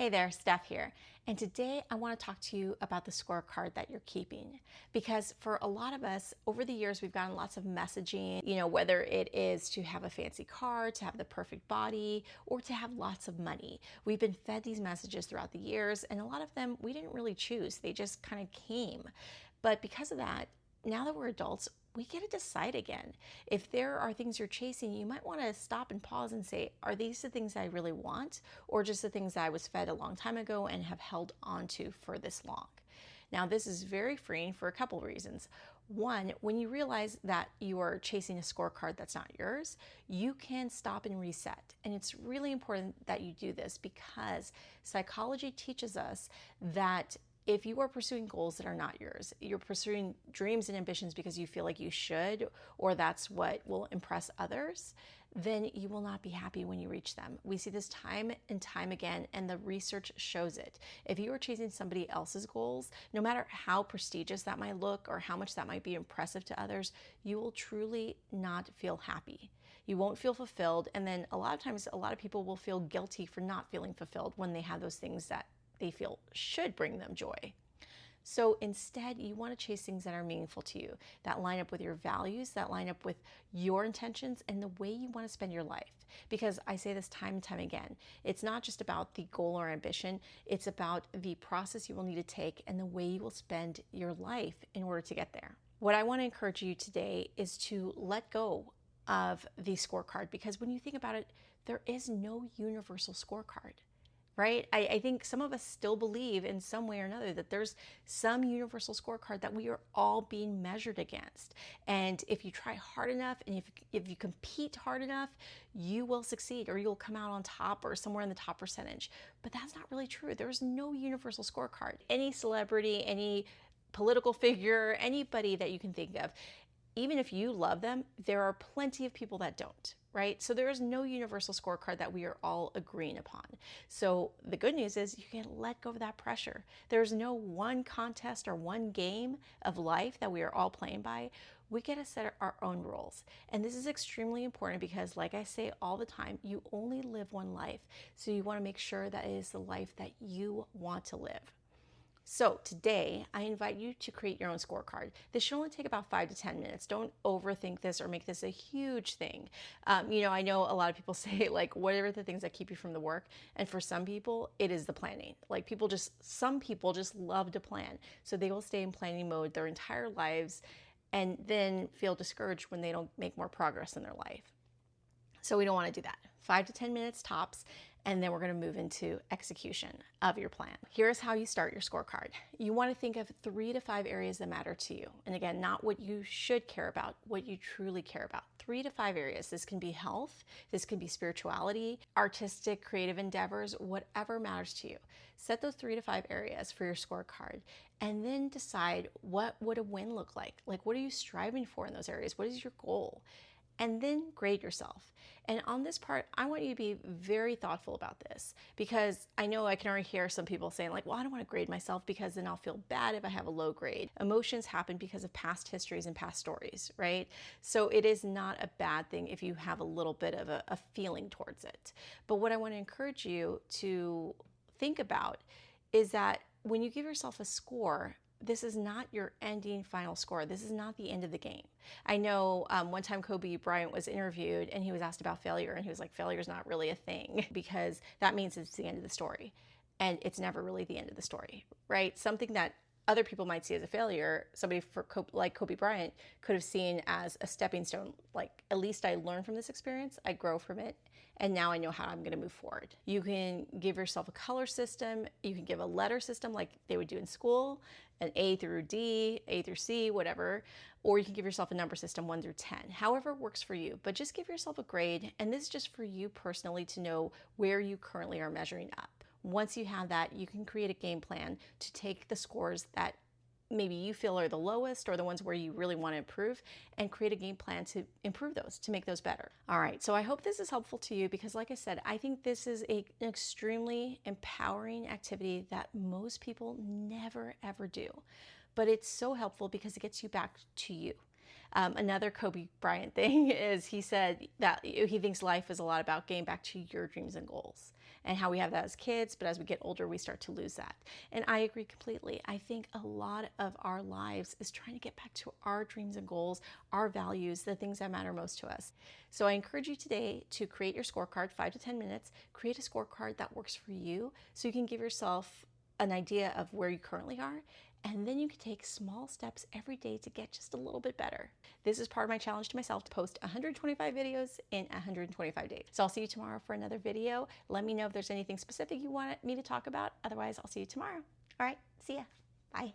Hey there, Steph here. And today I want to talk to you about the scorecard that you're keeping. Because for a lot of us, over the years, we've gotten lots of messaging, whether it is to have a fancy car, to have the perfect body, or to have lots of money. We've been fed these messages throughout the years, and a lot of them we didn't really choose. They just kind of came. But because of that, now that we're adults, we get to decide again. If there are things you're chasing, you might want to stop and pause and say, are these the things I really want, or just the things I was fed a long time ago and have held on to for this long? Now, this is very freeing for a couple of reasons. One, when you realize that you are chasing a scorecard that's not yours, you can stop and reset. And it's really important that you do this because psychology teaches us that if you are pursuing goals that are not yours, you're pursuing dreams and ambitions because you feel like you should, or that's what will impress others, then you will not be happy when you reach them. We see this time and time again, and the research shows it. If you are chasing somebody else's goals, no matter how prestigious that might look or how much that might be impressive to others, you will truly not feel happy. You won't feel fulfilled, and then a lot of times, a lot of people will feel guilty for not feeling fulfilled when they have those things that they feel should bring them joy. So instead, you want to chase things that are meaningful to you, that line up with your values, that line up with your intentions and the way you want to spend your life. Because I say this time and time again, it's not just about the goal or ambition, it's about the process you will need to take and the way you will spend your life in order to get there. What I want to encourage you today is to let go of the scorecard, because when you think about it, there is no universal scorecard. Right? I think some of us still believe in some way or another that there's some universal scorecard that we are all being measured against. And if you try hard enough and if you compete hard enough, you will succeed or you'll come out on top or somewhere in the top percentage. But that's not really true. There's no universal scorecard. Any celebrity, any political figure, anybody that you can think of, even if you love them, there are plenty of people that don't, right? So there is no universal scorecard that we are all agreeing upon. So the good news is you can let go of that pressure. There's no one contest or one game of life that we are all playing by. We get to set our own rules. And this is extremely important because, like I say all the time, you only live one life. So you want to make sure that it is the life that you want to live. So today, I invite you to create your own scorecard. This should only take about 5 to 10 minutes. Don't overthink this or make this a huge thing. I know a lot of people say, like, what are the things that keep you from the work? And for some people, it is the planning. Like some people just love to plan. So they will stay in planning mode their entire lives and then feel discouraged when they don't make more progress in their life. So we don't want to do that. 5 to 10 minutes tops, and then we're going to move into execution of your plan. Here's how you start your scorecard. You want to think of 3 to 5 areas that matter to you. And again, not what you should care about, what you truly care about. 3 to 5 areas. This can be health, this can be spirituality, artistic, creative endeavors, whatever matters to you. Set those 3 to 5 areas for your scorecard, and then decide what would a win look like. Like, what are you striving for in those areas? What is your goal? And then grade yourself. And on this part, I want you to be very thoughtful about this, because I know I can already hear some people saying, like, well, I don't want to grade myself because then I'll feel bad if I have a low grade. Emotions happen because of past histories and past stories, right? So it is not a bad thing if you have a little bit of a feeling towards it. But what I want to encourage you to think about is that when you give yourself a score, this is not your ending final score. This is not the end of the game. I know one time Kobe Bryant was interviewed and he was asked about failure, and he was like, failure is not really a thing, because that means it's the end of the story. And it's never really the end of the story, right? Something that other people might see as a failure, somebody like Kobe Bryant could have seen as a stepping stone. Like, at least I learned from this experience, I grow from it, and now I know how I'm gonna move forward. You can give yourself a color system, you can give a letter system like they would do in school, an A through D, A through C, whatever, or you can give yourself a number system 1 through 10, however works for you, but just give yourself a grade, and this is just for you personally to know where you currently are measuring up. Once you have that, you can create a game plan to take the scores that maybe you feel are the lowest or the ones where you really want to improve, and create a game plan to improve those, to make those better. All right, so I hope this is helpful to you, because like I said, I think this is an extremely empowering activity that most people never ever do. But it's so helpful because it gets you back to you. Another Kobe Bryant thing is he said that he thinks life is a lot about getting back to your dreams and goals and how we have that as kids, but as we get older, we start to lose that. And I agree completely. I think a lot of our lives is trying to get back to our dreams and goals, our values, the things that matter most to us. So I encourage you today to create your scorecard, 5 to 10 minutes, create a scorecard that works for you so you can give yourself an idea of where you currently are, and then you can take small steps every day to get just a little bit better. This is part of my challenge to myself to post 125 videos in 125 days. So I'll see you tomorrow for another video. Let me know if there's anything specific you want me to talk about. Otherwise, I'll see you tomorrow. All right, see ya. Bye.